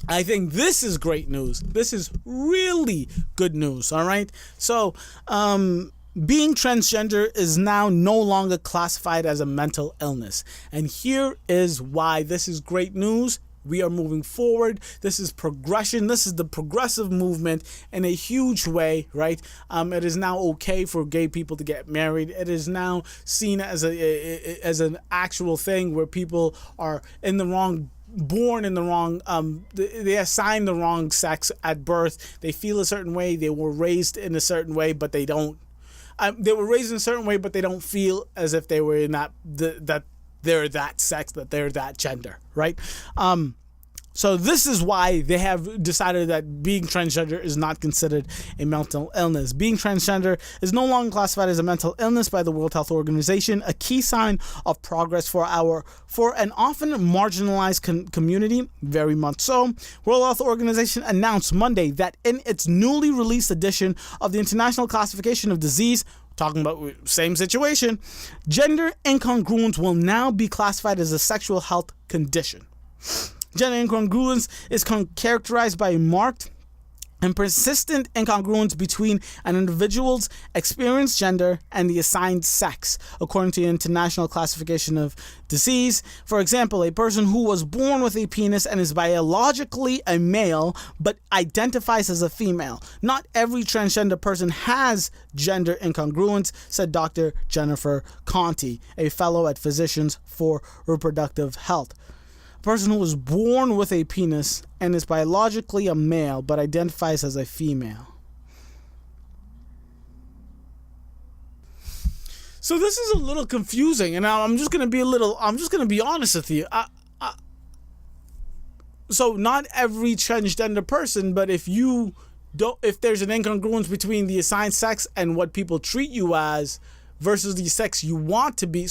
I think this is great news. This is really good news. All right. So, being transgender is now no longer classified as a mental illness. And here is why this is great news. We are moving forward. This is progression. This is the progressive movement in a huge way, right? It is now okay for gay people to get married. It is now seen as as an actual thing where people are born in the wrong, they assign the wrong sex at birth. They feel a certain way. They were raised in a certain way, but they don't. They were raised in a certain way, but they don't feel as if they were in that they're that sex, that they're that gender, right? So this is why they have decided that being transgender is not considered a mental illness. Being transgender is no longer classified as a mental illness by the World Health Organization, a key sign of progress for an often marginalized community, very much so. World Health Organization announced Monday that in its newly released edition of the International Classification of Disease, talking about same situation, gender incongruence will now be classified as a sexual health condition. Gender incongruence is characterized by marked and persistent incongruence between an individual's experienced gender and the assigned sex, according to the International Classification of Disease. For example, a person who was born with a penis and is biologically a male but identifies as a female. Not every transgender person has gender incongruence, said Dr. Jennifer Conti, a fellow at Physicians for Reproductive Health. Person who was born with a penis and is biologically a male but identifies as a female. So this is a little confusing, and I'm just gonna be honest with you. So not every transgender person, but if there's an incongruence between the assigned sex and what people treat you as versus the sex you want to be,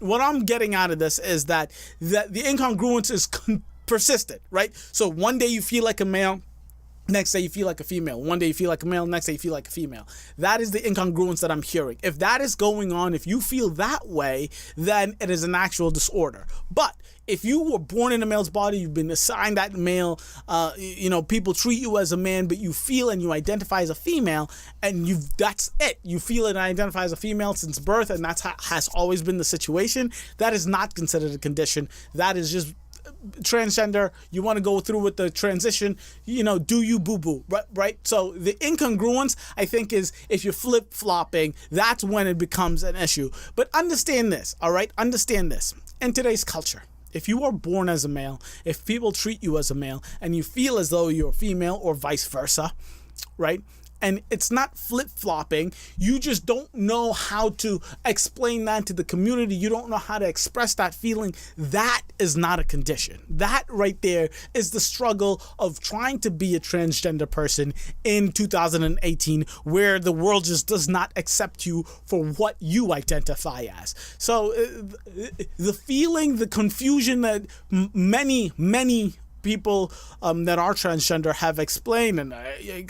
what I'm getting out of this is that the incongruence is persistent, right? So one day you feel like a male, next day you feel like a female. One day you feel like a male, next day you feel like a female. That is the incongruence that I'm hearing. If that is going on, if you feel that way, then it is an actual disorder. But if you were born in a male's body, you've been assigned that male, people treat you as a man, but you feel and you identify as a female, and that's it. You feel and identify as a female since birth, and that's has always been the situation. That is not considered a condition. That is just transgender. You want to go through with the transition, do you boo-boo, right? So the incongruence, I think, is if you're flip-flopping, that's when it becomes an issue. But understand this, all right? Understand this. In today's culture, if you are born as a male, if people treat you as a male, and you feel as though you're a female or vice versa, right? And it's not flip-flopping. You just don't know how to explain that to the community. You don't know how to express that feeling. That is not a condition. That right there is the struggle of trying to be a transgender person in 2018, where the world just does not accept you for what you identify as. So the feeling, the confusion that many people that are transgender have explained and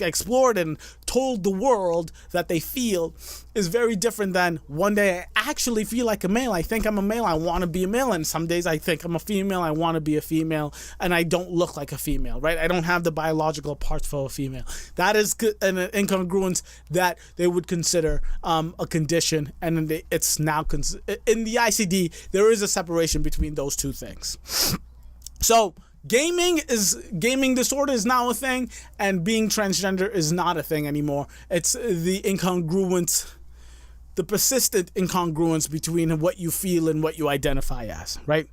explored and told the world that they feel is very different than one day I actually feel like a male. I think I'm a male. I want to be a male. And some days I think I'm a female. I want to be a female. And I don't look like a female, right? I don't have the biological parts for a female. That is an incongruence that they would consider a condition. And it's now in the ICD, there is a separation between those two things. So gaming disorder is now a thing, and being transgender is not a thing anymore. It's the incongruence, the persistent incongruence between what you feel and what you identify as, right?